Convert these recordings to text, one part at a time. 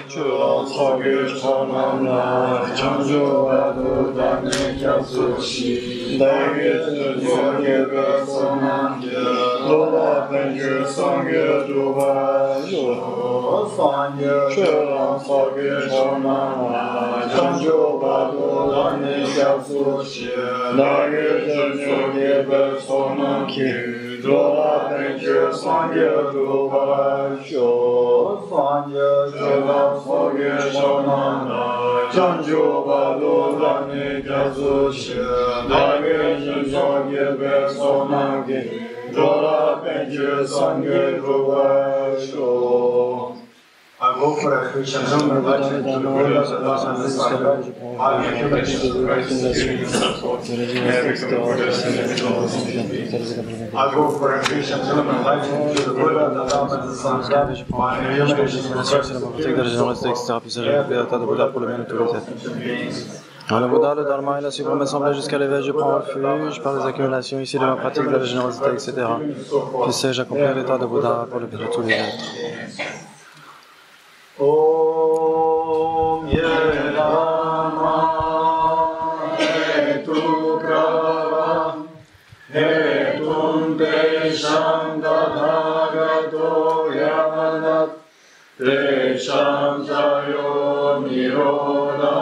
주로 서길 전함나 창조와도 담의 격수시 나에게 주님의 백성함께 노답한 줄 성교 두바요 주로 서길 전함나 창조와도 담의 격수시 나에게 주님의 백성함께 노답한 줄 성교 두바요 주로 서길 전함나 창조와도 담의 격수시 나에게 주님의 백성함께 노답한 줄 성교 두바요 I go for a Christian song like the glorious and awesome Son. I am the I go for a Christian song like the glorious and awesome Son. Dans le Bouddha, le Dharma et la suprême assemblée jusqu'à l'éveil, je prends refuge par les accumulations ici de ma pratique de la générosité, etc. Puisse-je accomplir l'état de Bouddha pour le bien de tous les êtres. Om Yedama Hetu Prava Hetum Desham Dadhagato Yamanat Desham Sayo Niroda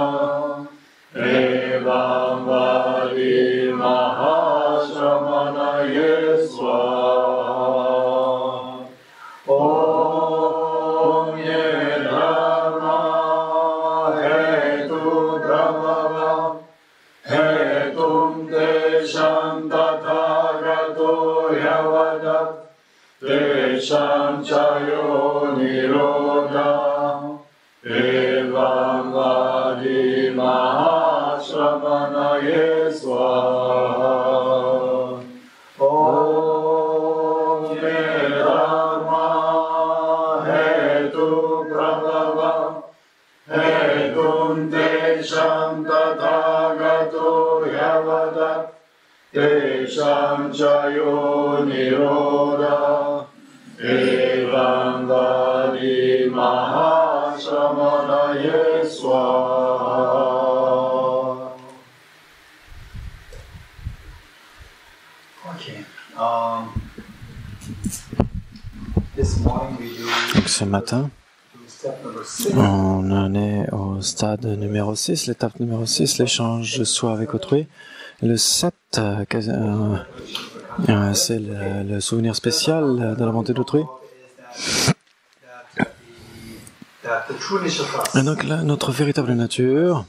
Evam Vadi Mahashramana Yeswa Desham Chayo Niroda Evam Vadi Mahashramana Yeswa Om Yedharma Hetu Prabhava Hetum Desham Tathagato Yavadat Desham Chayo Niroda Evam Vadi Mahashramana Yeswa. Okay. This morning we do. Donc ce matin, on en est au stade numéro 6, l'étape numéro 6, l'échange de soi avec autrui. Le 7, c'est le souvenir spécial de la bonté d'autrui. Et donc là, notre véritable nature,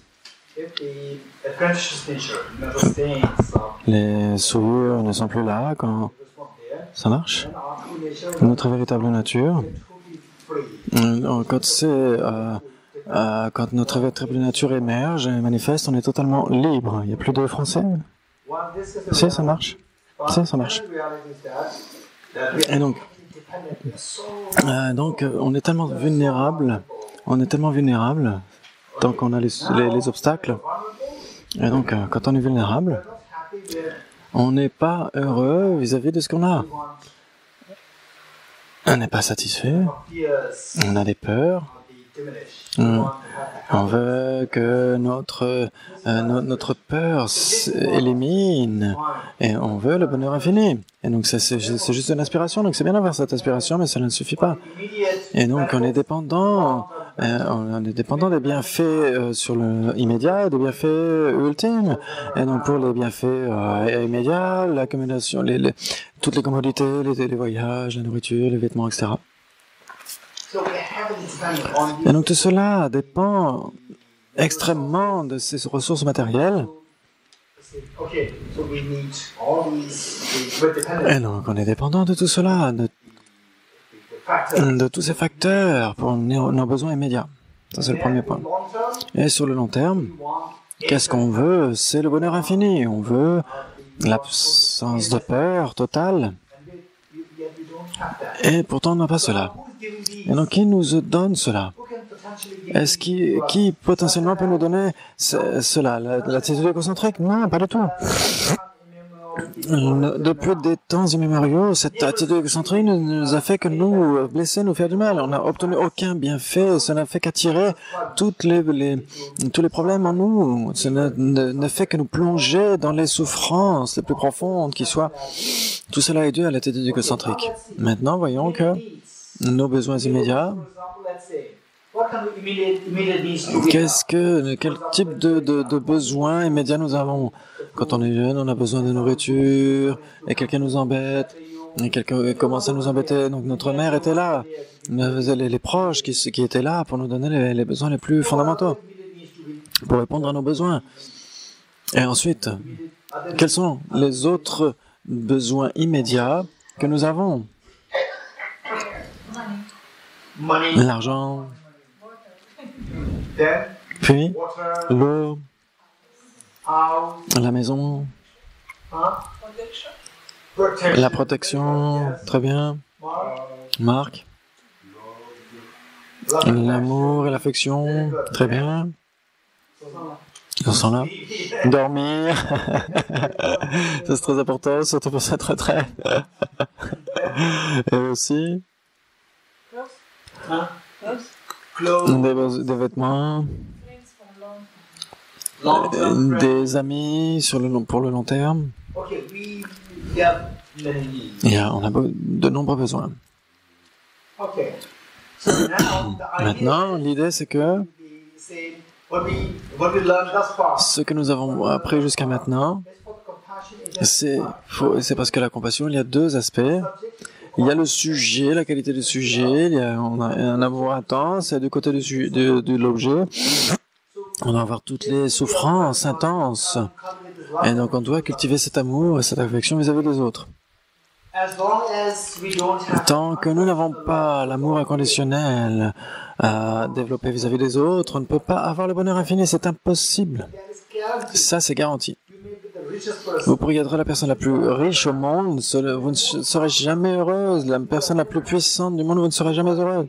les souillures ne sont plus là quand ça marche. Notre véritable nature, quand notre véritable nature émerge et manifeste, on est totalement libre. Il n'y a plus de français. Si, ça marche. Si, ça marche. Et donc, on est tellement vulnérable. Tant qu'on a les obstacles. Et donc, quand on est vulnérable, on n'est pas heureux vis-à-vis de ce qu'on a. On n'est pas satisfait. On a des peurs. On veut que notre peur s'élimine et on veut le bonheur infini. Et donc c'est juste une aspiration, donc c'est bien d'avoir cette aspiration, mais ça ne suffit pas. Et donc on est dépendant des bienfaits sur le immédiat, des bienfaits ultimes. Et donc pour les bienfaits immédiats, l'accumulation, toutes les commodités, les voyages, la nourriture, les vêtements, etc. Et donc tout cela dépend extrêmement de ces ressources matérielles. Et donc on est dépendant de tout cela, de tous ces facteurs pour nos besoins immédiats. Ça c'est le premier point. Et sur le long terme, qu'est-ce qu'on veut? C'est le bonheur infini. On veut l'absence de peur totale. Et pourtant on n'a pas cela. Et donc qui nous donne cela? Est-ce qui potentiellement peut nous donner cela? L'attitude égocentrique? Non, pas du tout. Depuis des temps immémoriaux, cette attitude égocentrique nous a fait que nous blesser, nous faire du mal. On n'a obtenu aucun bienfait, ça n'a fait qu'attirer tous les problèmes en nous. Ça ne fait que nous plonger dans les souffrances les plus profondes qui soient. Tout cela est dû à l'attitude égocentrique. Maintenant, voyons que nos besoins immédiats, quel type de besoins immédiats nous avons? Quand on est jeune, on a besoin de nourriture, et quelqu'un nous embête, et quelqu'un commence à nous embêter. Donc notre mère était là, les proches qui étaient là pour nous donner les besoins les plus fondamentaux, pour répondre à nos besoins. Et ensuite, quels sont les autres besoins immédiats que nous avons? L'argent, puis l'eau, la maison, la protection, très bien. Marc, l'amour et l'affection, très bien. Ils sont là. Dormir, ça c'est très important, surtout pour cette retraite. Et aussi des vêtements, des amis pour le long terme. On a de nombreux besoins. Maintenant, l'idée c'est que ce que nous avons appris jusqu'à maintenant, c'est parce que la compassion, il y a deux aspects. Il y a le sujet, la qualité du sujet, on a un amour intense, et du côté de l'objet, on va avoir toutes les souffrances intenses. Et donc on doit cultiver cet amour et cette affection vis-à-vis des autres. Tant que nous n'avons pas l'amour inconditionnel à développer vis-à-vis des autres, on ne peut pas avoir le bonheur infini, c'est impossible. Ça, c'est garanti. Vous pourriez être la personne la plus riche au monde, vous ne serez jamais heureuse. La personne la plus puissante du monde, vous ne serez jamais heureuse.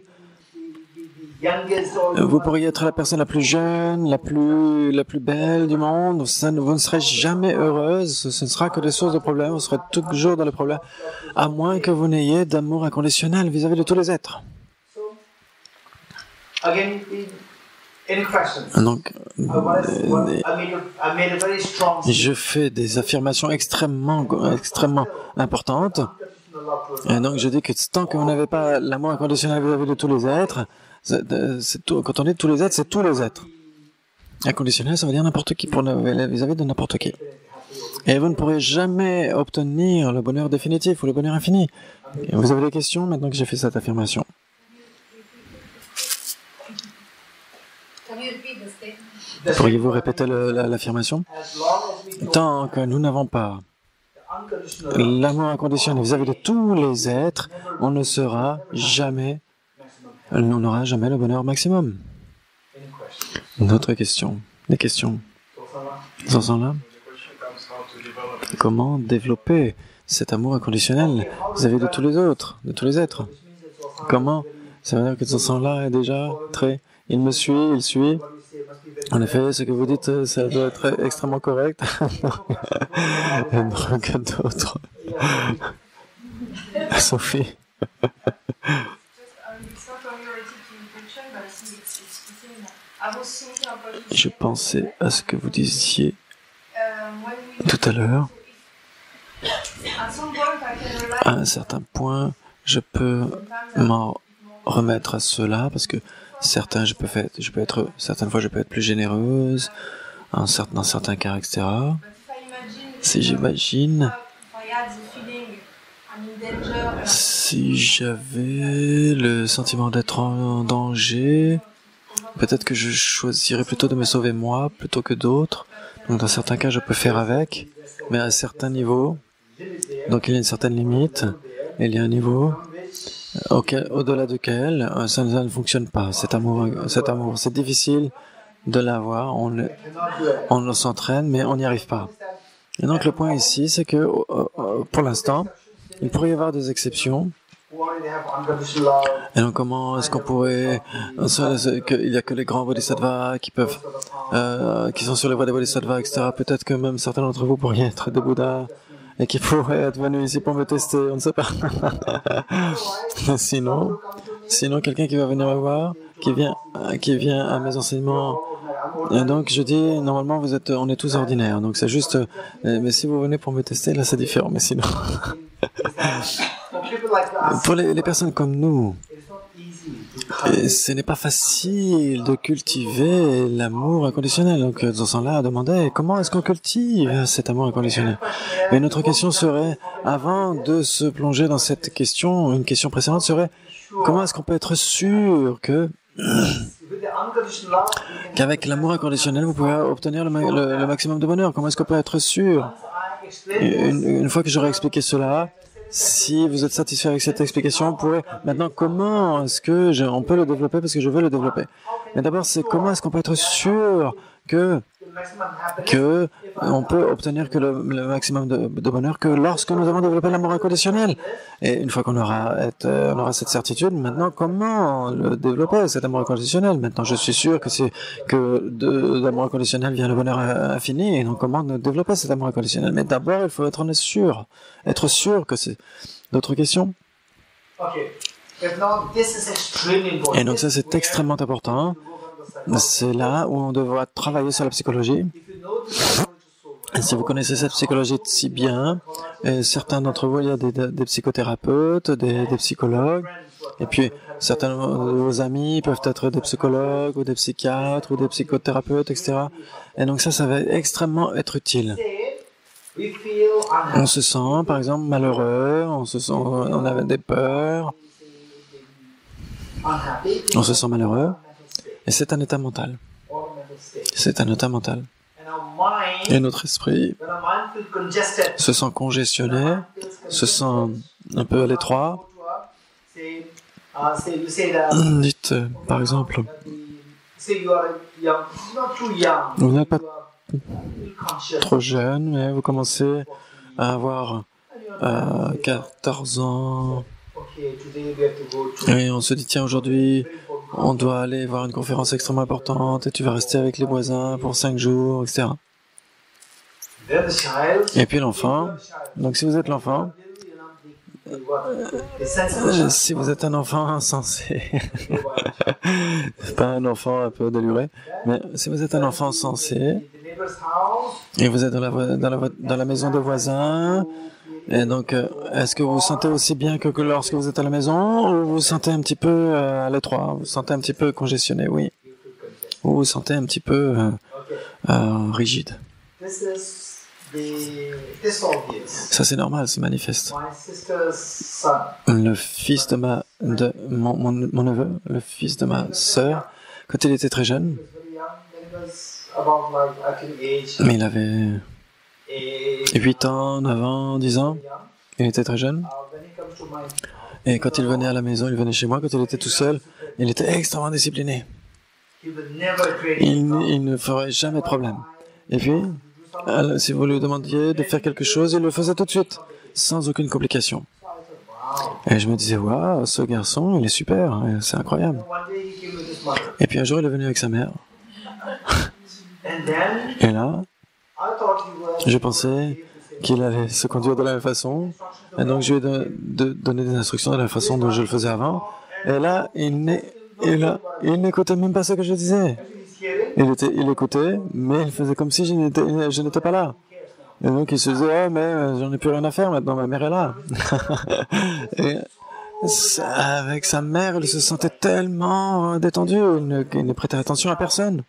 Vous pourriez être la personne la plus jeune, la plus belle du monde, vous ne serez jamais heureuse. Ce ne sera que des sources de problèmes, vous serez toujours dans les problèmes, à moins que vous n'ayez d'amour inconditionnel vis-à-vis de tous les êtres. Donc, je fais des affirmations extrêmement importantes. Et donc, je dis que tant que vous n'avez pas l'amour inconditionnel vis-à-vis de tous les êtres, quand on dit tous les êtres, c'est tous les êtres. Inconditionnel, ça veut dire n'importe qui, vis-à-vis de n'importe qui. Et vous ne pourrez jamais obtenir le bonheur définitif ou le bonheur infini. Et vous avez des questions maintenant que j'ai fait cette affirmation? Pourriez-vous répéter l'affirmation? Tant que nous n'avons pas l'amour inconditionnel vis-à-vis de tous les êtres, on n'aura jamais le bonheur maximum. D'autres questions? Des questions? Ils en sont là? Comment développer cet amour inconditionnel vis-à-vis de tous les autres, de tous les êtres? Comment? Ça veut dire que ce sont là est déjà très... Il me suit, il suit. En effet, ce que vous dites, ça doit être extrêmement correct. Que d'autres. Sophie. Je pensais à ce que vous disiez tout à l'heure. À un certain point, je peux m'en remettre à cela parce que certaines fois, je peux être plus généreuse, dans certains cas, etc. Si j'imagine, si j'avais le sentiment d'être en danger, peut-être que je choisirais plutôt de me sauver moi plutôt que d'autres. Donc dans certains cas, je peux faire avec, mais à un certain niveau. Donc il y a une certaine limite, et il y a un niveau au-delà duquel ça ne fonctionne pas. Cet amour, c'est difficile de l'avoir. On s'entraîne, mais on n'y arrive pas. Et donc le point ici, c'est que pour l'instant, il pourrait y avoir des exceptions. Et donc comment est-ce qu'on pourrait... Il n'y a que les grands bodhisattvas qui sont sur les voies des bodhisattvas, etc. Peut-être que même certains d'entre vous pourriez être des Bouddhas. et qui pourrait être venu ici pour me tester, on ne sait pas. Sinon, quelqu'un qui va venir me voir, qui vient à mes enseignements. Et donc je dis, normalement on est tous ordinaires, donc c'est juste, mais si vous venez pour me tester, là c'est différent, mais sinon, pour les personnes comme nous, ce n'est pas facile de cultiver l'amour inconditionnel. Donc, dans ce sens-là, demandait comment est-ce qu'on cultive cet amour inconditionnel. Et notre question serait, avant de se plonger dans cette question, une question précédente serait, comment est-ce qu'on peut être sûr qu'avec l'amour inconditionnel, vous pouvez obtenir le maximum de bonheur? Comment est-ce qu'on peut être sûr? Une fois que j'aurai expliqué cela, si vous êtes satisfait avec cette explication, vous pourrez maintenant comment est-ce que on peut le développer parce que je veux le développer. Mais d'abord, c'est comment est-ce qu'on peut être sûr que on peut obtenir que le maximum de bonheur que lorsque nous avons développé l'amour inconditionnel. Et une fois qu'on aura cette certitude, maintenant comment le développer, cet amour inconditionnel? Maintenant, je suis sûr que de l'amour inconditionnel vient le bonheur infini, et donc comment développer cet amour inconditionnel? Mais d'abord, il faut être sûr que c'est... D'autres questions? Et donc ça, c'est extrêmement important. C'est là où on devra travailler sur la psychologie. Et si vous connaissez cette psychologie si bien, et certains d'entre vous, il y a des psychothérapeutes, des psychologues, et puis certains de vos amis peuvent être des psychologues, ou des psychiatres, ou des psychothérapeutes, etc. Et donc ça va extrêmement être utile. On se sent, par exemple, malheureux, on a des peurs, on se sent malheureux. Et c'est un état mental. C'est un état mental. Et notre esprit se sent congestionné, se sent un peu à l'étroit. Dites, par exemple, vous n'êtes pas trop jeune, mais vous commencez à avoir 14 ans. Et on se dit, tiens, aujourd'hui, on doit aller voir une conférence extrêmement importante et tu vas rester avec les voisins pour 5 jours, etc. Et puis l'enfant, donc si vous êtes l'enfant, si vous êtes un enfant insensé, pas un enfant un peu déluré, mais si vous êtes un enfant sensé, et vous êtes dans la maison de voisins, et donc, est-ce que vous vous sentez aussi bien que lorsque vous êtes à la maison, ou vous vous sentez un petit peu à l'étroit, vous vous sentez un petit peu congestionné? Oui. Ou vous vous sentez un petit peu rigide? Ça, c'est normal, c'est manifeste. Le fils de mon neveu, le fils de ma sœur, quand il était très jeune, mais il avait 8 ans, 9 ans, 10 ans, il était très jeune. Et quand il venait à la maison, il venait chez moi, quand il était tout seul, il était extrêmement discipliné. Il ne ferait jamais de problème. Et puis, si vous lui demandiez de faire quelque chose, il le faisait tout de suite, sans aucune complication. Et je me disais, waouh, ce garçon, il est super, c'est incroyable. Et puis un jour, il est venu avec sa mère. Et là, je pensais qu'il allait se conduire de la même façon, et donc je lui ai donné des instructions de la façon dont je le faisais avant. Et là, il n'écoutait même pas ce que je disais. Il écoutait, mais il faisait comme si je n'étais pas là. Et donc il se disait, mais j'en ai plus rien à faire maintenant, ma mère est là. Et avec sa mère, il se sentait tellement détendu, il ne prêtait attention à personne.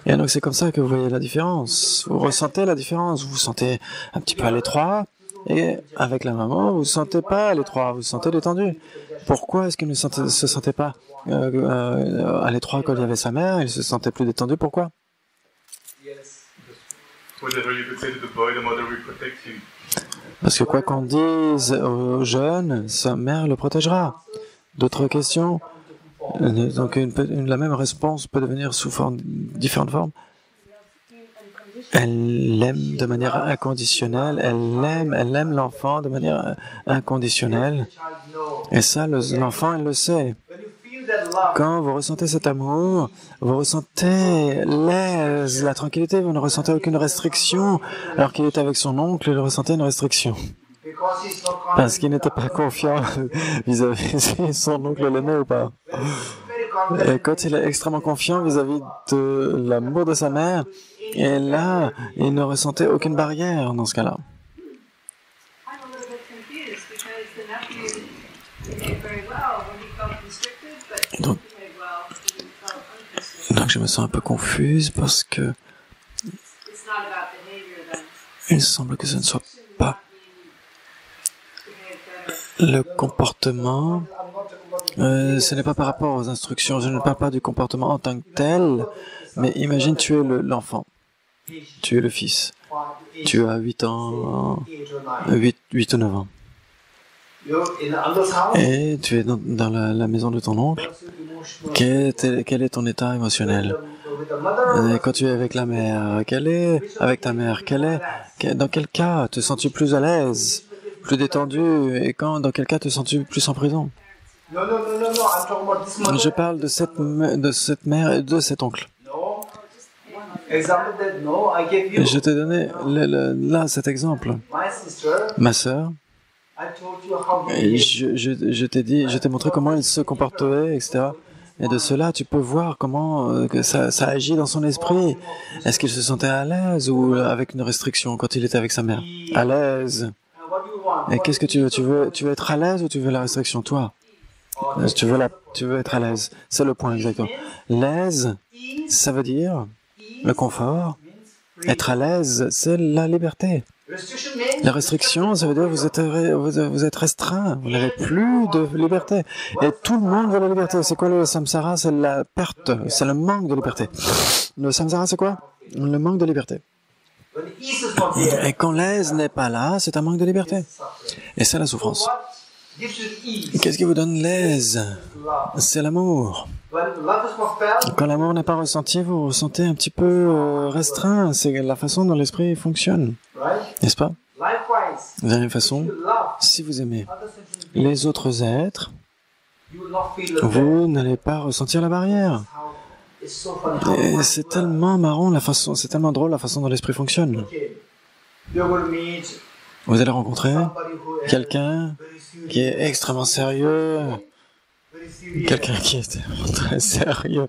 Et donc c'est comme ça que vous voyez la différence. Vous ressentez la différence. Vous vous sentez un petit peu à l'étroit. Et avec la maman, vous ne vous sentez pas à l'étroit. Vous vous sentez détendu. Pourquoi est-ce qu'il ne se sentait pas à l'étroit quand il y avait sa mère? Il se sentait plus détendu. Pourquoi? Parce que quoi qu'on dise aux jeunes, sa mère le protégera. D'autres questions? Donc la même réponse peut devenir sous différentes formes. Elle l'aime de manière inconditionnelle, elle aime l'enfant de manière inconditionnelle. Et ça, l'enfant, il le sait. Quand vous ressentez cet amour, vous ressentez l'aise, la tranquillité, vous ne ressentez aucune restriction, alors qu'il était avec son oncle, il ressentait une restriction. Parce qu'il n'était pas confiant vis-à-vis si son oncle l'aimait ou pas. Et quand il est extrêmement confiant vis-à-vis de l'amour de sa mère, et là, il ne ressentait aucune barrière dans ce cas-là. Donc je me sens un peu confuse parce que il semble que ce ne soit pas le comportement. Ce n'est pas par rapport aux instructions. Je ne parle pas du comportement en tant que tel, mais imagine tu es l'enfant, tu es le fils, tu as 8 ans, 8 ou 9 ans. Et tu es dans la maison de ton oncle. Quel est ton état émotionnel? Et quand tu es avec la mère, avec ta mère, dans quel cas te sens-tu plus à l'aise, plus détendu, et dans quel cas te sens-tu plus en prison? Je parle de cette mère et de cet oncle. Je t'ai donné là cet exemple. Ma sœur, et je t'ai montré comment il se comportait, etc. Et de cela, tu peux voir comment que ça agit dans son esprit. Est-ce qu'il se sentait à l'aise ou avec une restriction quand il était avec sa mère? À l'aise. Et qu'est-ce que tu veux? Tu veux être à l'aise ou tu veux la restriction, toi? Tu veux être à l'aise. C'est le point exactement. L'aise, ça veut dire le confort. Être à l'aise, c'est la liberté. La restriction, ça veut dire que vous êtes restreint, vous n'avez plus de liberté. Et tout le monde veut la liberté. C'est quoi le samsara? C'est la perte, c'est le manque de liberté. Le samsara, c'est quoi? Le manque de liberté. Et quand l'aise n'est pas là, c'est un manque de liberté. Et c'est la souffrance. Qu'est-ce qui vous donne l'aise? C'est l'amour. Quand l'amour n'est pas ressenti, vous vous ressentez un petit peu restreint. C'est la façon dont l'esprit fonctionne. N'est-ce pas? De la même façon, si vous aimez les autres êtres, vous n'allez pas ressentir la barrière. Et c'est tellement marrant c'est tellement drôle la façon dont l'esprit fonctionne. Vous allez rencontrer quelqu'un qui est extrêmement sérieux, quelqu'un qui est très sérieux.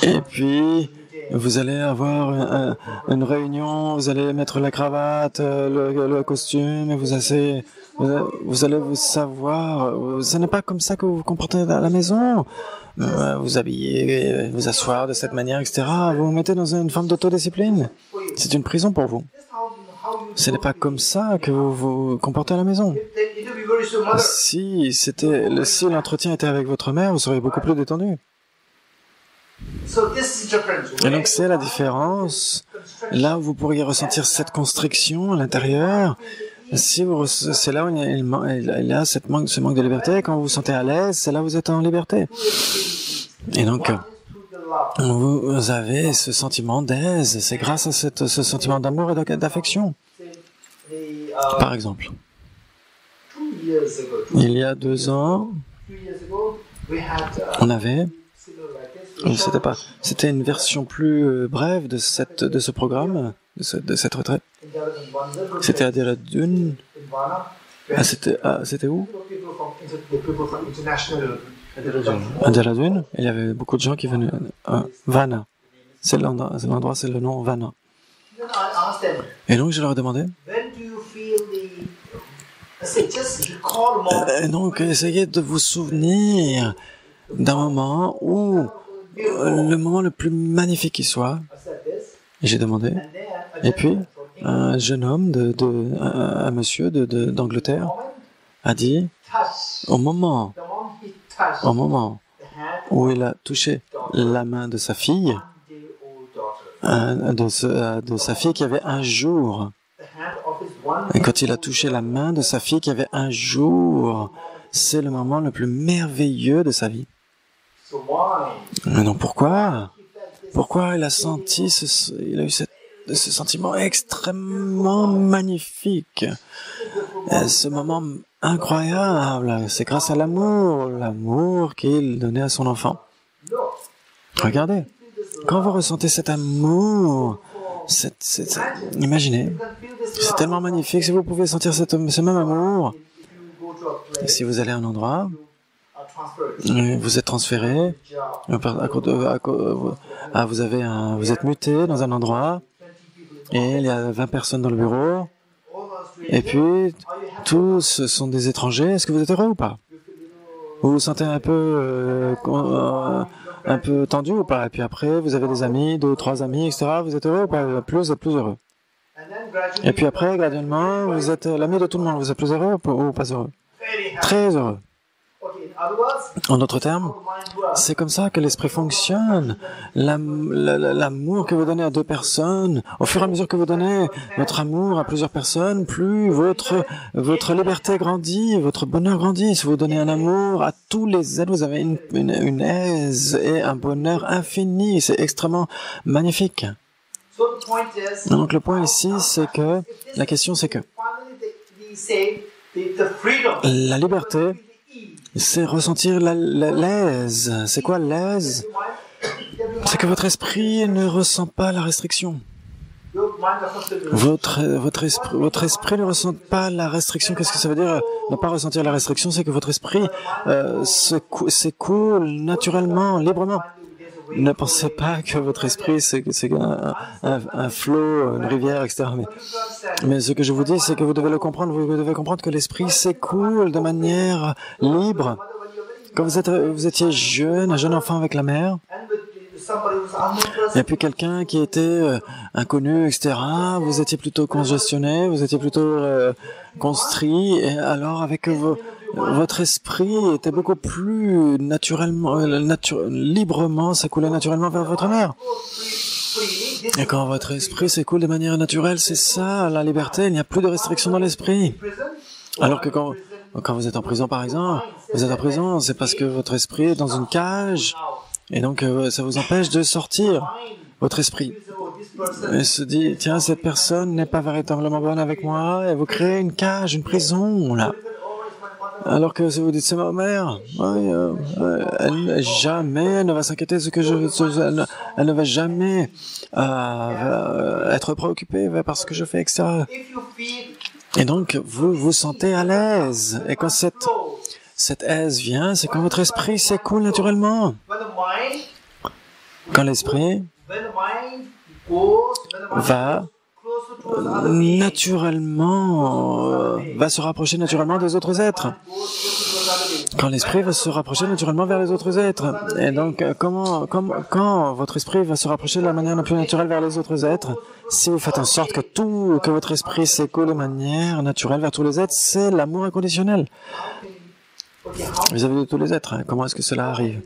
Et puis, vous allez avoir une réunion, vous allez mettre la cravate, le costume, et vous allez vous savoir. Ce n'est pas comme ça que vous vous comportez à la maison. Vous habillez, vous asseoir de cette manière, etc. Vous vous mettez dans une forme d'autodiscipline. C'est une prison pour vous. Ce n'est pas comme ça que vous vous comportez à la maison. Si l'entretien était avec votre mère, vous seriez beaucoup plus détendu. Et donc c'est la différence. Là où vous pourriez ressentir cette constriction à l'intérieur, c'est là où il y a ce manque de liberté. Quand vous vous sentez à l'aise, c'est là où vous êtes en liberté. Et donc, vous avez ce sentiment d'aise. C'est grâce à ce sentiment d'amour et d'affection. Par exemple, il y a 2 ans, on avait... C'était une version plus brève de ce programme, de cette retraite. C'était à Dehradun. C'était où? À Dehradun. Il y avait beaucoup de gens qui venaient. Vana. C'est l'endroit, c'est le nom Vana. Et donc je leur ai demandé. Et donc essayez de vous souvenir d'un moment où le moment le plus magnifique qui soit. J'ai demandé. Et puis, un jeune homme, un monsieur d'Angleterre, a dit, au moment où il a touché la main de sa fille, de sa fille qui avait un jour, et quand il a touché la main de sa fille qui avait un jour, c'est le moment le plus merveilleux de sa vie. Mais non, pourquoi? Pourquoi il a eu ce sentiment extrêmement magnifique, ce moment incroyable. C'est grâce à l'amour qu'il donnait à son enfant. Regardez, quand vous ressentez cet amour, imaginez, c'est tellement magnifique. Si vous pouvez sentir ce même amour, si vous allez à un endroit, vous êtes transféré, vous êtes muté dans un endroit, et il y a 20 personnes dans le bureau, et puis tous sont des étrangers. Est-ce que vous êtes heureux ou pas? Vous vous sentez un peu tendu ou pas? Et puis après, vous avez des amis, 2 ou 3 amis, etc. Vous êtes heureux ou pas? Plus et plus heureux. Et puis après, graduellement, vous êtes l'ami de tout le monde. Vous êtes plus heureux ou pas heureux? Très heureux. En d'autres termes, c'est comme ça que l'esprit fonctionne. L'amour que vous donnez à 2 personnes, au fur et à mesure que vous donnez votre amour à plusieurs personnes, plus votre liberté grandit, votre bonheur grandit. Si vous donnez un amour à tous les êtres, vous avez une aise et un bonheur infini. C'est extrêmement magnifique. Donc le point ici, c'est que, la question c'est que, la liberté, c'est ressentir l'aise. C'est quoi l'aise? C'est que votre esprit ne ressent pas la restriction. Votre esprit ne ressent pas la restriction. Qu'est-ce que ça veut dire ne pas ressentir la restriction? C'est que votre esprit s'écoule naturellement, librement. Ne pensez pas que votre esprit c'est un flot, une rivière, etc. Mais ce que je vous dis, c'est que vous devez le comprendre. Vous devez comprendre que l'esprit s'écoule de manière libre. Quand vous étiez jeune, un jeune enfant avec la mère, et puis quelqu'un qui était inconnu, etc., vous étiez plutôt congestionné, vous étiez plutôt constrit, et alors avec votre esprit était beaucoup plus naturellement, librement, s'écoulait naturellement vers votre mère. Et quand votre esprit s'écoule de manière naturelle, c'est ça, la liberté, il n'y a plus de restrictions dans l'esprit. Alors que quand vous êtes en prison, par exemple, vous êtes en prison, c'est parce que votre esprit est dans une cage, et donc ça vous empêche de sortir, votre esprit. Et se dit, tiens, cette personne n'est pas véritablement bonne avec moi, et vous créez une cage, une prison, là. Alors que si vous dites, c'est ma mère, elle jamais ne va s'inquiéter de ce que elle ne va jamais être préoccupée par ce que je fais, etc. Et donc, vous vous sentez à l'aise. Et quand cette aise vient, c'est quand votre esprit s'écoule naturellement. Quand l'esprit va se rapprocher naturellement des autres êtres. Quand l'esprit va se rapprocher naturellement vers les autres êtres. Et donc, quand votre esprit va se rapprocher de la manière la plus naturelle vers les autres êtres, si vous faites en sorte que votre esprit s'écoule de manière naturelle vers tous les êtres, c'est l'amour inconditionnel. Vis-à-vis de tous les êtres, comment est-ce que cela arrive?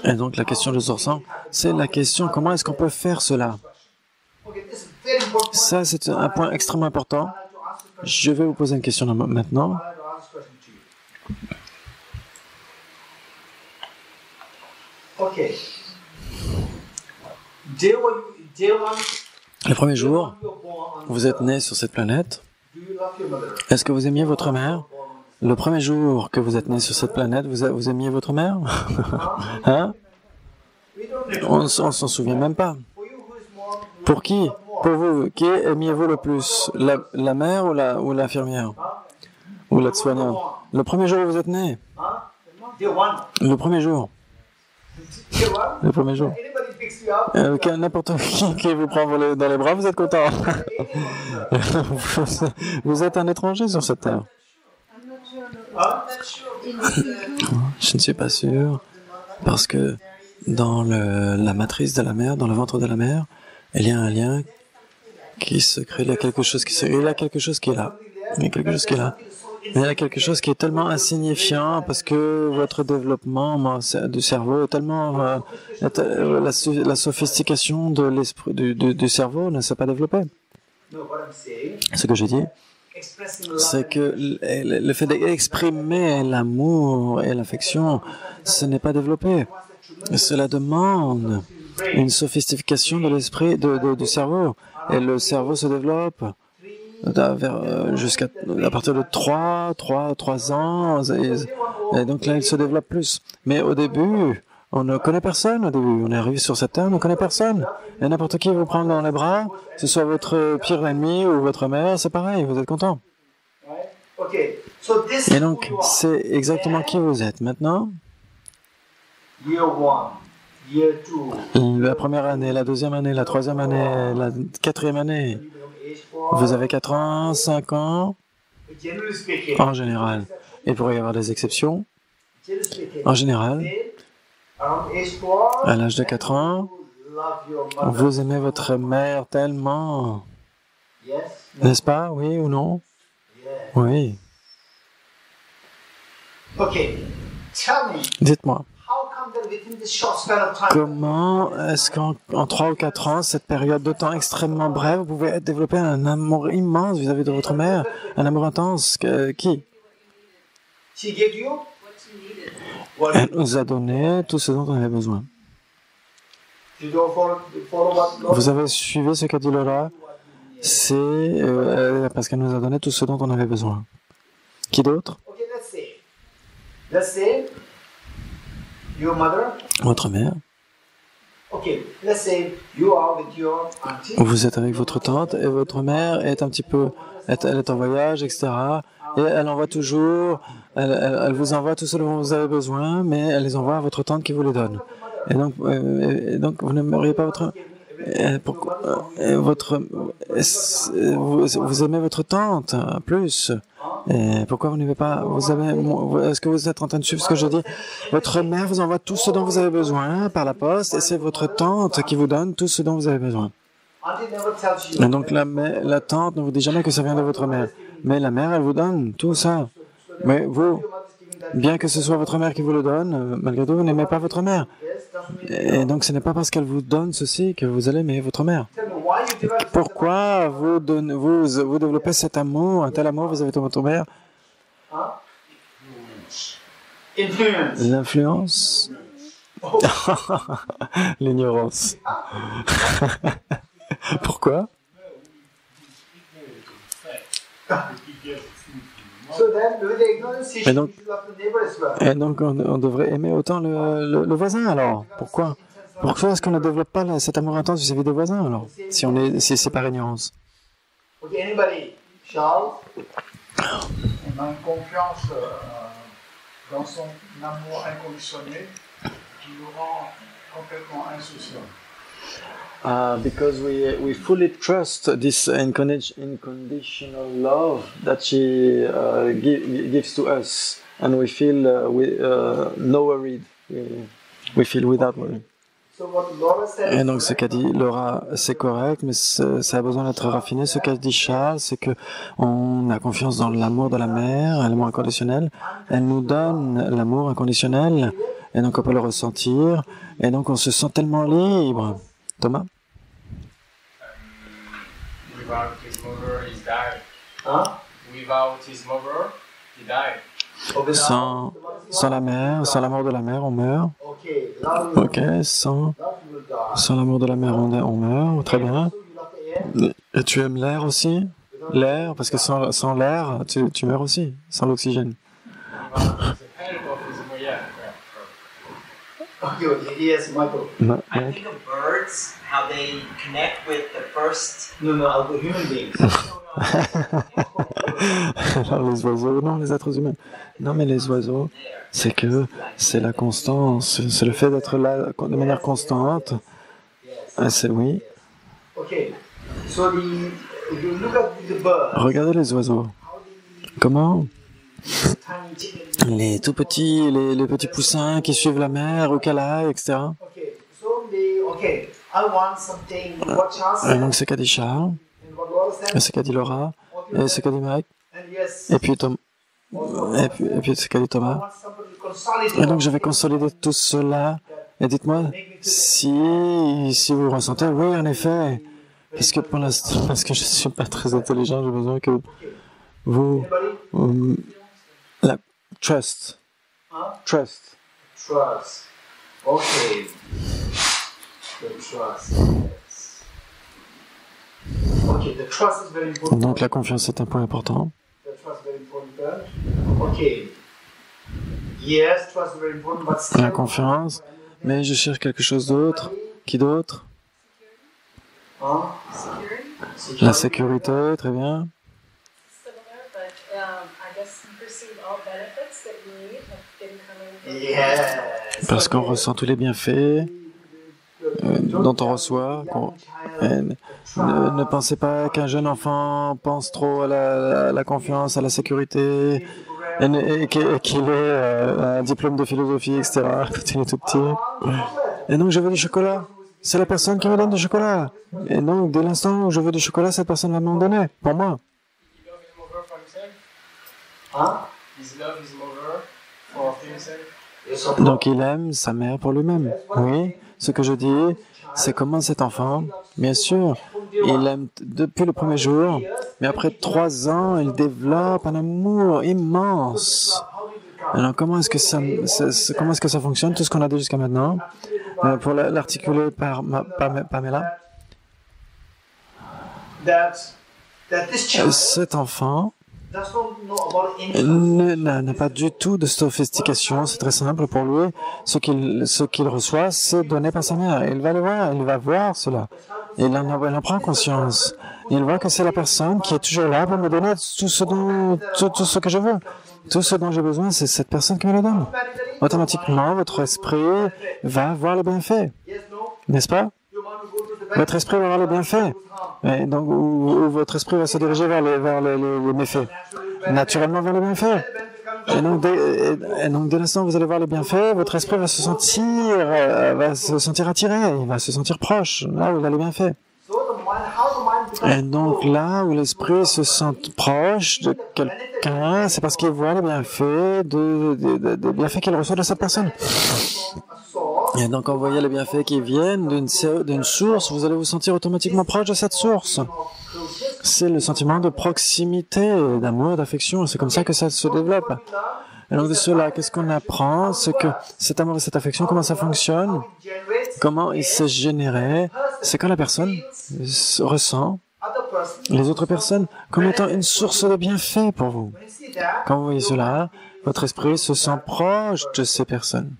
Et donc, la question de Sorsan, c'est la question, comment est-ce qu'on peut faire cela? Ça, c'est un point extrêmement important. Je vais vous poser une question maintenant. Le premier jour, vous êtes né sur cette planète. Est-ce que vous aimiez votre mère? Le premier jour que vous êtes né sur cette planète, vous aimiez votre mère? Hein? On ne s'en souvient même pas. Pour qui? Pour vous, qui aimiez-vous le plus? La mère ou l'infirmière? Ou l'aide-soignante? Le premier jour où vous êtes né? Le premier jour. Le premier jour. N'importe qui vous prend dans les bras, vous êtes content. Vous êtes un étranger sur cette terre. Je ne suis pas sûr, parce que dans la matrice de la mère, dans le ventre de la mère, il y a un lien qui se crée, il y a quelque chose qui est là. Il y a quelque chose qui est là. Mais il y a quelque chose qui est tellement insignifiant parce que votre développement du cerveau est tellement... la sophistication de l'esprit du cerveau ne s'est pas développée. Ce que je dis, c'est que le fait d'exprimer l'amour et l'affection, ce n'est pas développé. Cela demande une sophistication de l'esprit, du cerveau. Et le cerveau se développe jusqu'à à partir de 3 ans, et donc là, il se développe plus. Mais au début, on ne connaît personne au début. On est arrivé sur cette terre, on ne connaît personne. Et n'importe qui vous prend dans les bras, que ce soit votre pire ennemi ou votre mère, c'est pareil, vous êtes content. Et donc, c'est exactement qui vous êtes. Maintenant, la première année, la deuxième année, la troisième année, la quatrième année, vous avez 4 ans, 5 ans, en général. Il pourrait y avoir des exceptions. En général, à l'âge de 4 ans, vous aimez votre mère tellement. N'est-ce pas? Oui ou non? Oui. Dites-moi, comment est-ce qu'en 3 ou 4 ans, cette période de temps extrêmement brève, vous pouvez développer un amour immense vis-à-vis de votre mère, un amour intense? Qui? Elle nous a donné tout ce dont on avait besoin. Vous avez suivi ce qu'a dit Laura? C'est parce qu'elle nous a donné tout ce dont on avait besoin. Qui d'autre? Votre mère. Vous êtes avec votre tante et votre mère est un petit peu, elle est en voyage, etc. Et elle envoie toujours, elle vous envoie tout ce dont vous avez besoin, mais elle les envoie à votre tante qui vous les donne. Et donc vous n'aimeriez pas votre... vous aimez votre tante plus. Et pourquoi vous n'aimez pas? Est-ce que vous êtes en train de suivre ce que je dis? Votre mère vous envoie tout ce dont vous avez besoin par la poste, et c'est votre tante qui vous donne tout ce dont vous avez besoin. Et donc la tante ne vous dit jamais que ça vient de votre mère, mais la mère, elle vous donne tout ça. Mais vous, bien que ce soit votre mère qui vous le donne, malgré tout, vous n'aimez pas votre mère. Et donc ce n'est pas parce qu'elle vous donne ceci que vous allez aimer votre mère. Pourquoi vous développez cet amour, un tel amour vis-à-vis de votre mère? L'influence. L'ignorance. Pourquoi? Et donc on devrait aimer autant le voisin alors. Pourquoi? Pourquoi est-ce qu'on ne développe pas cet amour intense vis-à-vis des voisins alors, si c'est par ignorance? On a une confiance dans son amour inconditionnel qui nous rend complètement insouciants. Because we fully trust this unconditional love that she gives to us, and we feel no worried. We feel without worry. Et donc ce qu'a dit Laura, c'est correct, mais ça a besoin d'être raffiné. Ce qu'a dit Charles, c'est que on a confiance dans l'amour de la mère, l'amour inconditionnel. Elle nous donne l'amour inconditionnel, et donc on peut le ressentir, et donc on se sent tellement libre. Thomas? Without his mother, he died. Without his mother, he died. Sans la mère, sans l'amour de la mère, on meurt. Ok, sans l'amour de la mère, on meurt. Très bien. Et tu aimes l'air aussi? L'air, parce que sans l'air, tu meurs aussi, sans l'oxygène. Yes, Michael. I think of birds, how they connect with the first. No, the human beings. Alors les oiseaux, non, les êtres humains. Non, mais les oiseaux, c'est la constance, c'est le fait d'être là de manière constante. C'est oui. Okay. So you look at the bird. Regardez les oiseaux. Comment? Les tout petits, les petits poussins qui suivent la mer où qu'elle aille, etc. Et donc ce qu'a dit Charles, et ce qu'a dit Laura, et ce qu'a dit Mike, et puis ce qu'a dit Thomas. Et donc je vais consolider tout cela. Et dites-moi si vous ressentez, oui en effet, parce que pour l'instant, parce que je ne suis pas très intelligent, j'ai besoin que vous... la trust. Trust. Trust. Okay. The trust. Yes. Okay, the trust is very important. Donc la confiance est un point important. The trust is very important. Okay. Yes, trust is very important, but still. La confiance, mais je cherche quelque chose d'autre. Qui d'autre? Huh? La sécurité, très bien. Yes. Parce qu'on ressent tous les bienfaits dont on reçoit. Ne pensez pas qu'un jeune enfant pense trop à la confiance, à la sécurité, et qu'il ait un diplôme de philosophie, etc. quand il est tout petit. Et donc je veux du chocolat. C'est la personne qui me donne du chocolat. Et donc dès l'instant où je veux du chocolat, cette personne va m'en donner, pour moi. Donc il aime sa mère pour lui-même. Oui, ce que je dis, c'est comment cet enfant, bien sûr, il aime depuis le premier jour, mais après 3 ans, il développe un amour immense. Alors comment est-ce que ça fonctionne, tout ce qu'on a dit jusqu'à maintenant, pour l'articuler par Pamela? Cet enfant n'a pas du tout de sophistication, c'est très simple pour lui. Ce qu'il reçoit, c'est donné par sa mère. Il va le voir, il va voir cela. Il en prend conscience. Il voit que c'est la personne qui est toujours là pour me donner tout ce que je veux. Tout ce dont j'ai besoin, c'est cette personne qui me le donne. Automatiquement, votre esprit va voir le bienfait. N'est-ce pas? Votre esprit va voir le bienfait. Et donc, où votre esprit va se diriger vers les méfaits. Naturellement vers les bienfaits. Et donc, dès l'instant où vous allez voir les bienfaits, votre esprit va se sentir attiré, il va se sentir proche, là où il a les bienfaits. Et donc, là où l'esprit se sent proche de quelqu'un, c'est parce qu'il voit les bienfaits, des bienfaits qu'il reçoit de cette personne. Et donc, quand vous voyez les bienfaits qui viennent d'une source, vous allez vous sentir automatiquement proche de cette source. C'est le sentiment de proximité, d'amour, d'affection. C'est comme ça que ça se développe. Et donc de cela, qu'est-ce qu'on apprend? C'est que cet amour et cette affection, comment ça fonctionne? Comment il s'est généré? C'est quand la personne ressent les autres personnes comme étant une source de bienfait pour vous. Quand vous voyez cela, votre esprit se sent proche de ces personnes.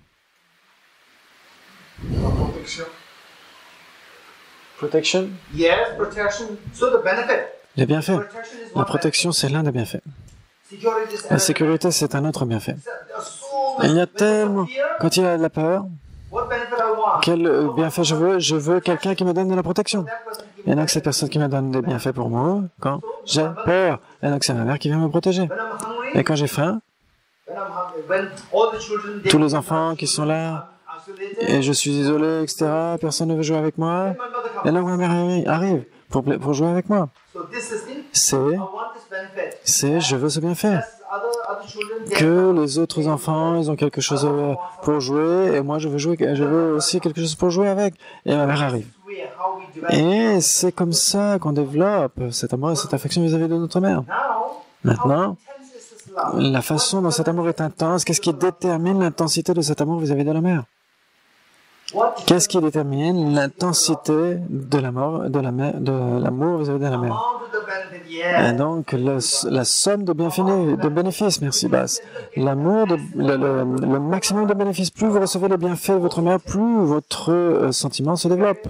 Protection? Yes, protection. So the benefit. Les bienfaits. La protection, c'est l'un des bienfaits. La sécurité, c'est un autre bienfait. Et il y a tellement... Quand il y a de la peur, quel bienfait je veux? Je veux quelqu'un qui me donne de la protection. Et donc, cette personne qui me donne des bienfaits pour moi, quand j'ai peur, et donc c'est ma mère qui vient me protéger. Et quand j'ai faim, tous les enfants qui sont là, et je suis isolé, etc., personne ne veut jouer avec moi, et là, ma mère arrive pour jouer avec moi. C'est je veux ce bienfait. Que les autres enfants, ils ont quelque chose pour jouer, et moi je veux aussi quelque chose pour jouer avec. Et ma mère arrive. Et c'est comme ça qu'on développe cet amour et cette affection vis-à-vis de notre mère. Maintenant, la façon dont cet amour est intense, qu'est-ce qui détermine l'intensité de cet amour vis-à-vis de la mère? Qu'est-ce qui détermine l'intensité de l'amour vis-à-vis de la mère? Et donc, la somme de bénéfices, merci Bass. L'amour, le maximum de bénéfices, plus vous recevez les bienfaits de votre mère, plus votre sentiment se développe.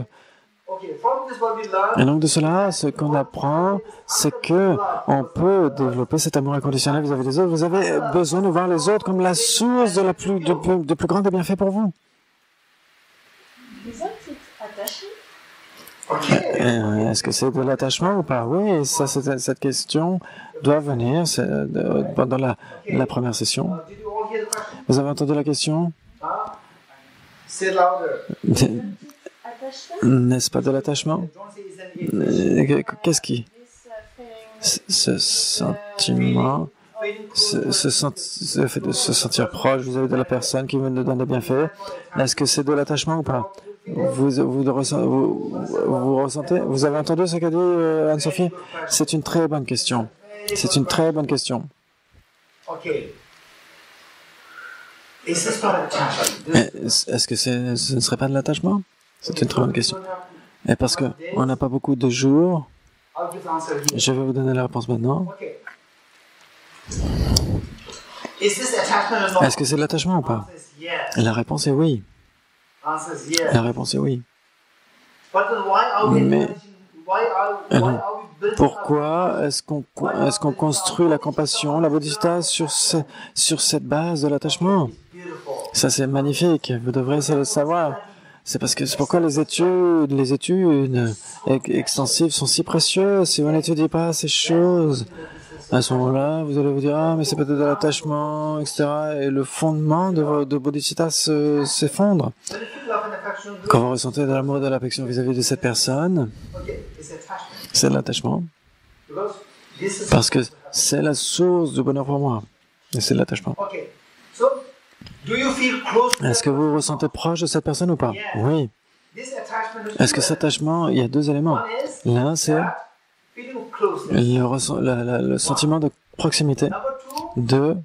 Et donc de cela, ce qu'on apprend, c'est que on peut développer cet amour inconditionnel vis-à-vis des autres. Vous avez besoin de voir les autres comme la source de plus grand des bienfaits pour vous. Est-ce que c'est de l'attachement ou pas? Oui, cette question doit venir pendant la première session. Vous avez entendu la question? N'est-ce pas de l'attachement? Qu'est-ce qui? Ce sentiment, ce fait de se sentir proche vis-à-vis de la personne qui vous donne des bienfaits, est-ce que c'est de l'attachement ou pas? Vous ressentez? Vous avez entendu ce qu'a dit Anne-Sophie? C'est une très bonne question. C'est une très bonne question. Est-ce que ce ne serait pas de l'attachement? C'est une très bonne question. Et parce qu'on n'a pas beaucoup de jours I'll give the answer here. Je vais vous donner la réponse maintenant. Okay. Is this attachment or not? Est-ce que c'est de l'attachement ou pas? Answer is yes. La réponse est oui. Answer is yes. La réponse est oui. But then why are we Mais- encouraging- why are we building Pourquoi est-ce qu'on construit la compassion, la bodhisattva sur cette base de l'attachement? beautiful? Ça, c'est magnifique. Vous devrez le savoir. C'est pourquoi les études extensives sont si précieuses. Si vous n'étudiez pas ces choses, à ce moment-là, vous allez vous dire, ah, mais c'est peut-être de l'attachement, etc. Et le fondement de bodhisattva s'effondre. When you feel love and affection, Quand vous ressentez de l'amour et de l'affection vis-à-vis de cette personne, okay, it's attachment. c'est de l'attachement. Because this is Parce que c'est la source du bonheur pour moi. Et c'est de l'attachement. okay. So, do you feel close to Est-ce que vous vous ressentez proche de cette personne ou pas? Oui. this attachment? Is Est-ce que cet attachement, il y a deux éléments. One is L'un, c'est that feeling of closeness. le sentiment de proximité. Number two Deux,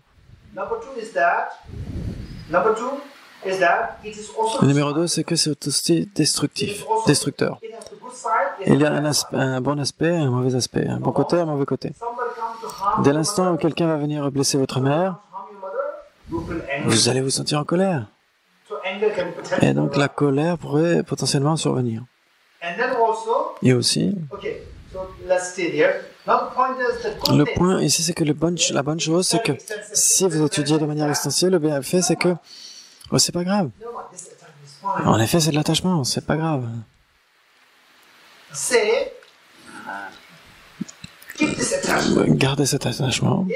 is that it is also le numéro 2, c'est que c'est aussi destructeur. it has the good side. Il y a un bon aspect et un mauvais aspect, un bon côté et un mauvais côté. Somebody comes to harm Dès your l'instant où mother, quelqu'un va venir blesser votre mère, harm your mother, you feel angry. vous allez vous sentir en colère. So anger can potentially Et donc la colère pourrait potentiellement survenir. And then also, Et aussi, okay, so let's stay there. Now the point is the good le thing. point ici, c'est que la bonne chose, c'est que si vous étudiez de manière extensive, le bienfait, c'est que oh, c'est pas grave. No, this attachment is fine. En effet, c'est de l'attachement, c'est pas grave. Say, keep this attachment. Gardez cet attachement. If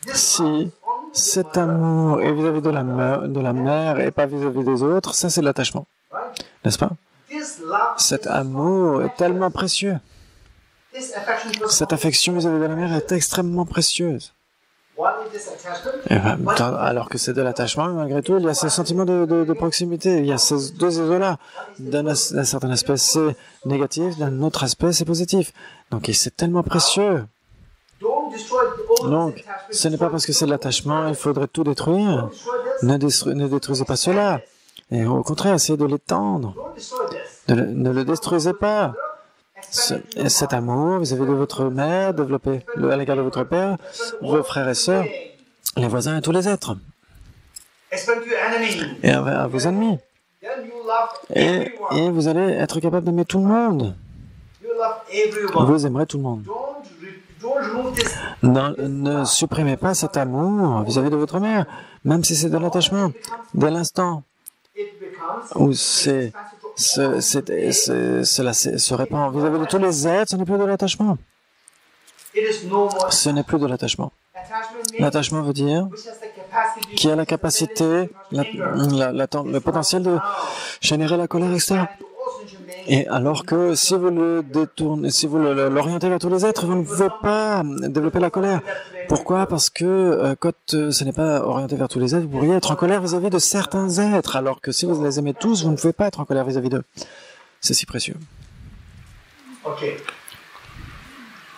this Si love is only cet amour est vis-à-vis de la mère et pas vis-à-vis des autres, ça c'est de l'attachement, right, n'est-ce pas? this love, Cet amour est tellement précieux. this affection, was Cette affection vis-à-vis de la mère est extrêmement précieuse. what is this attachment? Et alors que c'est de l'attachement, malgré tout, il y a ce sentiment de proximité. Il y a ces deux éléments-là. D'un certain aspect, c'est négatif, d'un autre aspect, c'est positif. Donc, c'est tellement précieux. Don't destroy all Donc, this attachment. ce n'est pas parce que c'est de l'attachement, il faudrait tout détruire. Destroy this. Ne détruisez pas cela. Et au contraire, essayez de l'étendre. Don't destroy this. Ne le détruisez pas. Expand it to Cet amour vis-à-vis de votre mère, développez-le à l'égard de votre père, vos frères et sœurs, les voisins et tous les êtres, expand to your enemy. et à vos ennemis. Then you love everyone. Et vous allez être capable d'aimer tout le monde. You love everyone. Vous aimerez tout le monde. Don't remove this. Ne supprimez pas cet amour vis-à-vis de votre mère, même si c'est de l'attachement. Dès l'instant It becomes où cela se répand vis-à-vis de tous les êtres, ce n'est plus de l'attachment. it is no more. Ce n'est plus de l'attachement. Attachment means L'attachement veut dire which has the capacity qui a la capacité, le potentiel de générer la colère, etc. Et alors que si vous le détournez, si vous l'orientez vers tous les êtres, vous ne pouvez pas développer la colère. Pourquoi? Parce que quand ce n'est pas orienté vers tous les êtres, vous pourriez être en colère vis-à-vis de certains êtres, alors que si vous les aimez tous, vous ne pouvez pas être en colère vis-à-vis d'eux. C'est si précieux. Okay.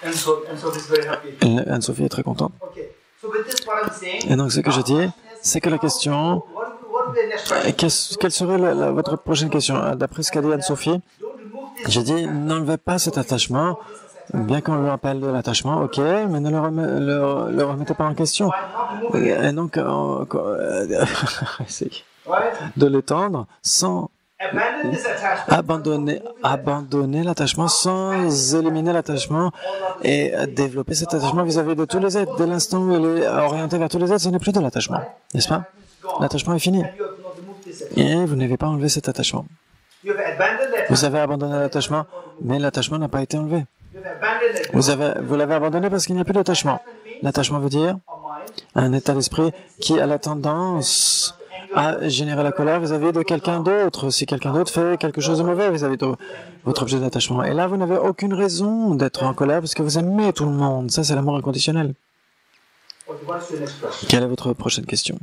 And so is very happy. Anne-Sophie est très contente. Okay. So with this, what I'm saying. Et donc ce que je dis, c'est que la question, What is the next question? quelle serait votre prochaine question? D'après ce qu'a dit Anne-Sophie, Don't remove this. j'ai dit, n'enlevez pas cet attachement, bien qu'on lui appelle de l'attachement, ok, mais ne le remettez pas en question. Why not remove it? Et donc, essayez Right? de l'étendre sans Abandon this attachment. abandonner l'attachement, sans éliminer l'attachement et développer cet attachement vis-à-vis de tous les êtres. Dès l'instant où il est orienté vers tous les êtres, ce n'est plus de l'attachement, n'est-ce pas? L'attachement est fini. And you have not removed this attachment. Et vous n'avez pas enlevé cet attachement. You have abandoned that. Vous avez abandonné l'attachement, mais l'attachement n'a pas été enlevé. You have abandoned it. Vous l'avez abandonné parce qu'il n'y a plus d'attachement. L'attachement veut dire A mind. un état d'esprit qui a la tendance à générer la colère vis-à-vis de quelqu'un d'autre, si quelqu'un d'autre fait quelque chose de mauvais vis-à-vis de votre objet d'attachement. Et là, vous n'avez aucune raison d'être en colère parce que vous aimez tout le monde. Ça, c'est l'amour inconditionnel. Okay, what's your next question? Quelle est votre prochaine question?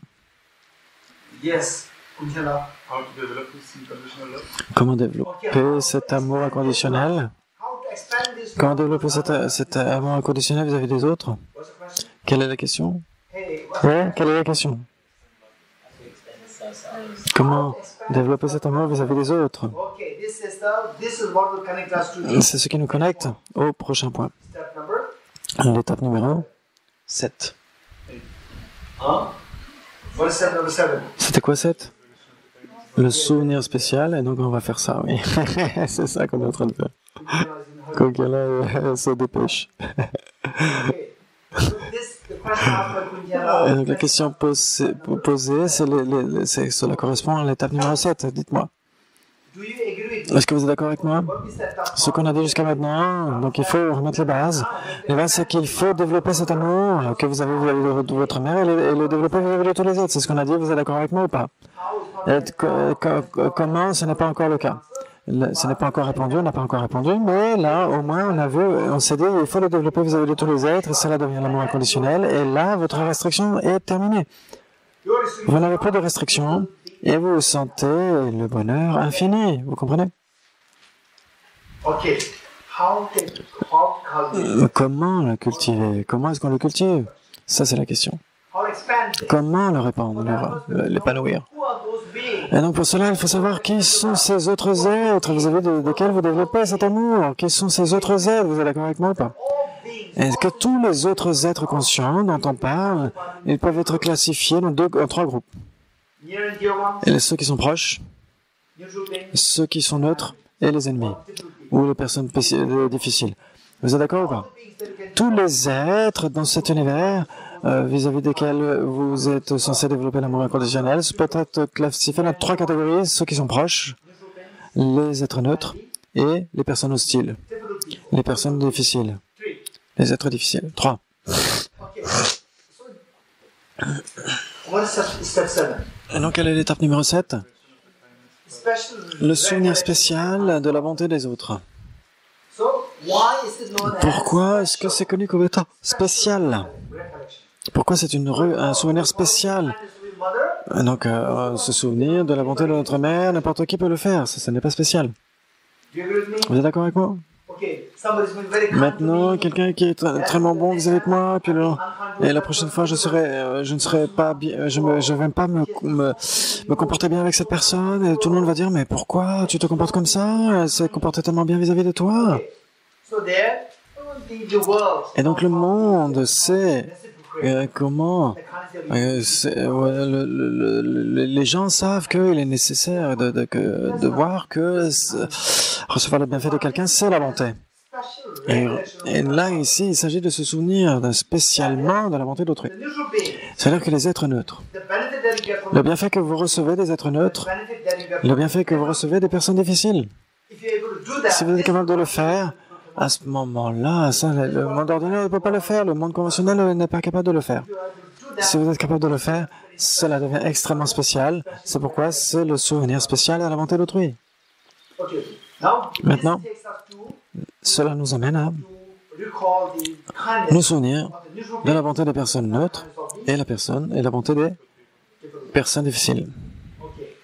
Yes. Kunjala. How to develop this unconditional love? Comment développer cet amour inconditionnel? How to expand this? Comment développer cet amour inconditionnel vis-à-vis des autres? What's the question? Quelle est la question? Hey, Ouais, quelle est la question? Comment développer cet amour vis-à-vis des autres? Okay, this is what will connect us to C'est ce qui nous connecte au prochain point. step number. L'étape numéro 7. What is step number 7? C'était quoi 7? Le souvenir spécial, et donc on va faire ça, oui. C'est ça qu'on est en train de faire. Kokala se dépêche. Okay. So the question asked by Kunjana. Et donc la question posée, cela correspond à l'étape numéro 7. Dites-moi, Do you agree with me? est-ce que vous êtes d'accord avec moi? What we said up Ce qu'on a dit jusqu'à maintenant, donc il faut remettre les bases. Les bases, c'est qu'il faut développer cet amour que vous avez vis-à-vis de votre mère et le développer vis-à-vis de tous les autres. C'est ce qu'on a dit, vous êtes d'accord avec moi ou pas? Et comment? Ce n'est pas encore le cas. Ce n'est pas encore répondu, on n'a pas encore répondu, mais là, au moins, on s'est dit, il faut le développer vis-à-vis de tous les êtres, et cela devient l'amour inconditionnel, et là, votre restriction est terminée. Vous n'avez plus de restriction, et vous sentez le bonheur infini, vous comprenez? Okay. How cultivate? Comment le cultiver? Comment est-ce qu'on le cultive? Ça, c'est la question. How expand it? Comment le répandre, l'épanouir? Who are those beings? Et donc pour cela, il faut savoir qui sont ces autres êtres vis-à-vis desquels vous développez cet amour. Qui sont ces autres êtres? Vous êtes d'accord avec moi ou pas? All beings. Est-ce que tous les autres êtres conscients dont on parle, ils peuvent être classifiés en 3 groupes? Near and dear ones. Et ceux qui sont proches, Neutral beings. ceux qui sont neutres et les ennemis, ou les personnes difficiles. Vous êtes d'accord ou pas? Tous les êtres dans cet univers vis-à-vis desquels vous êtes censé développer l'amour inconditionnel peut être classifié dans 3 catégories, ceux qui sont proches, les êtres neutres et les personnes hostiles, les personnes difficiles, les êtres difficiles. 3. Okay. So, what is step 7? Et donc quelle est l'étape numéro 7? Special. Le souvenir spécial de la bonté des autres. So, why is it known as Pourquoi est-ce que c'est connu comme état spécial? recollection? Pourquoi c'est un souvenir spécial? And it's with mother. Donc, se souvenir de la bonté de notre mère, n'importe qui peut le faire, ça n'est pas spécial. Do you agree with me? Vous êtes d'accord avec moi? Okay. Somebody's been very kind to Maintenant, me. quelqu'un qui est très bon vis-à-vis de moi, puis et la prochaine fois, je ne serai pas bien, je vais pas me comporter bien avec cette personne, et tout le monde va dire, mais pourquoi tu te comportes comme ça? Elle s'est comportée tellement bien vis-à-vis de toi. So there, the world. Et donc, le monde sait comment les gens savent qu'il est nécessaire de voir que recevoir le bienfait de quelqu'un, c'est la bonté. Et là, ici, il s'agit de se souvenir spécialement de la bonté d'autrui. The neutral being. C'est-à-dire que les êtres neutres, The benefit that you get from le bienfait que vous recevez des êtres neutres, benefit that you get le bienfait que vous recevez des personnes difficiles, if you're able to do that. si vous êtes capable de le faire, à ce moment-là, le monde ordinaire ne peut pas le faire, le monde conventionnel n'est pas capable de le faire. Si vous êtes capable de le faire, cela devient extrêmement spécial. C'est pourquoi c'est le souvenir spécial à la bonté d'autrui. Okay. Now, Maintenant, this takes us to cela nous amène à recall the kindness nous souvenir of the neutral de la bonté des personnes neutres et la bonté des personnes difficiles. Okay.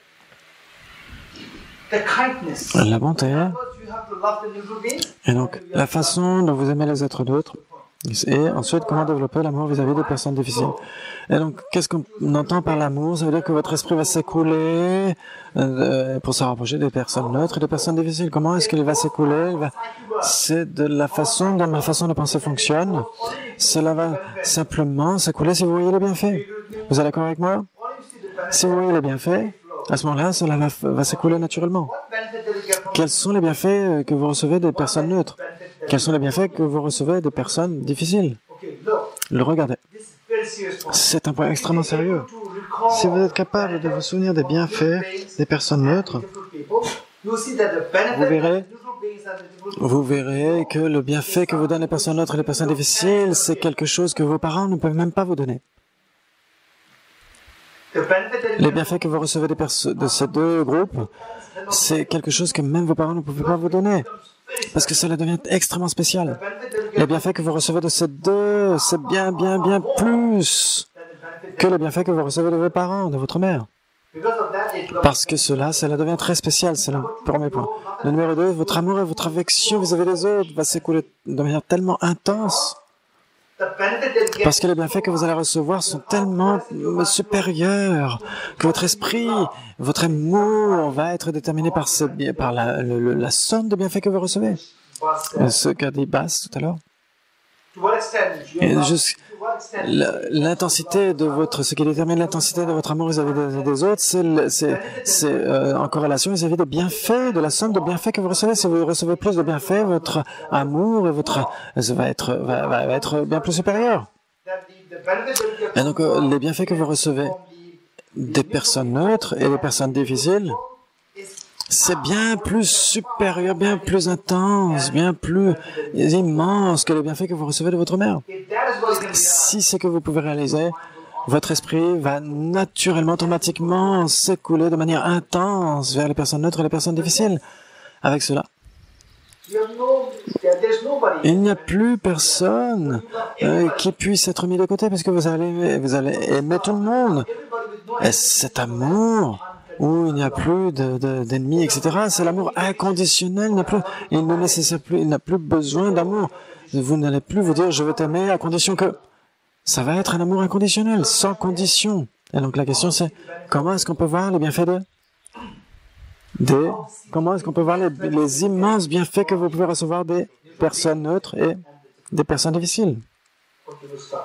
The kindness. La bonté, First, you have to love the neutral beings. et donc la façon dont vous aimez les êtres neutres, et ensuite comment développer l'amour vis-à-vis des personnes difficiles. Et donc, qu'est-ce qu'on entend par l'amour? Ça veut dire que votre esprit va s'écouler pour se rapprocher des personnes neutres et des personnes difficiles. Comment est-ce qu'il va s'écouler? C'est de la façon dont ma façon de penser fonctionne. Cela va simplement s'écouler si vous voyez les bienfaits. Vous êtes d'accord avec moi? Si vous voyez les bienfaits, à ce moment-là, cela va s'écouler naturellement. What benefit that you get from Quels sont les bienfaits que vous recevez des personnes neutres? Quels sont les bienfaits que vous recevez des personnes difficiles? Okay, look, Le regardez. this is very serious point. C'est un point extrêmement sérieux. To recall Si vous êtes capable de vous souvenir des bienfaits des personnes neutres, different people, you see that the benefit Vous verrez- that the neutral beings and the different vous verrez que le bienfait que vous donnent les personnes neutres et les personnes difficiles, c'est quelque chose que vos parents ne peuvent même pas vous donner. the benefit that you Les get bienfaits que vous recevez de ces 2 groupes, c'est quelque chose que même vos parents ne pouvaient pas vous donner. Parce que cela devient extrêmement spécial. Les bienfaits que vous recevez de ces 2, c'est bien plus que les bienfaits que vous recevez de vos parents, de votre mère. because of that it Parce que cela devient très spécial, c'est le premier point. Le numéro 2, votre amour et votre affection vis-à-vis des autres va s'écouler de manière tellement intense. Parce que les bienfaits que vous allez recevoir sont tellement supérieurs que votre esprit, votre amour va être déterminé par la somme de bienfaits que vous recevez. Ce qu'a dit Bass tout à l'heure. Et l'intensité de ce qui détermine l'intensité de votre amour vis-à-vis des autres, c'est en corrélation vis-à-vis des bienfaits, de la somme de bienfaits que vous recevez. Si vous recevez plus de bienfaits, votre amour et va être bien plus supérieur. Et donc, les bienfaits que vous recevez des personnes neutres et des personnes difficiles, c'est bien plus supérieur, bien plus intense, bien plus immense que les bienfaits que vous recevez de votre mère. Si c'est que vous pouvez réaliser, votre esprit va naturellement, automatiquement s'écouler de manière intense vers les personnes neutres et les personnes difficiles. Avec cela, il n'y a plus personne qui puisse être mis de côté parce que vous allez aimer tout le monde. Et cet amour où il n'y a plus d'ennemis, etc. C'est l'amour inconditionnel. Il n'a plus besoin d'amour. Vous n'allez plus vous dire « je veux t'aimer » à condition que ça va être un amour inconditionnel, sans condition. Et donc la question c'est comment est-ce qu'on peut voir les bienfaits comment est-ce qu'on peut voir les immenses bienfaits que vous pouvez recevoir des personnes neutres et des personnes difficiles.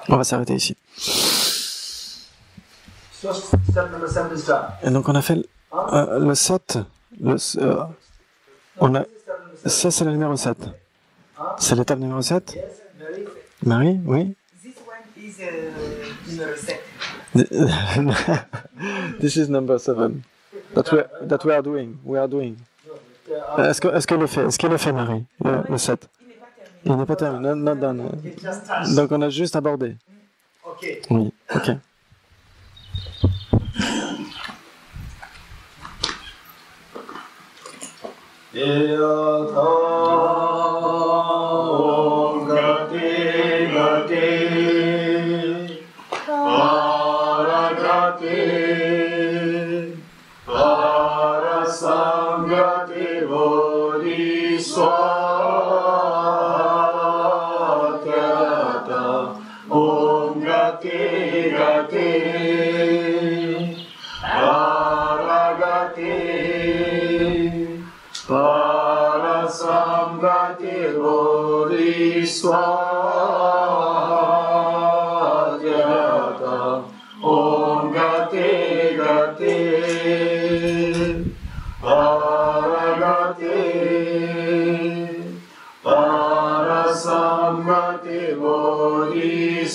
On va s'arrêter ici. Et donc on a fait le 7. Ça c'est le numéro 7. C'est l'étape numéro 7. Marie, oui. This is number 7. That we are doing. Est-ce qu'elle le fait, Marie, le 7? Il n'est pas terminé. Not done. Donc on a juste abordé. Oui, ok. Parasambhati Bodhisvara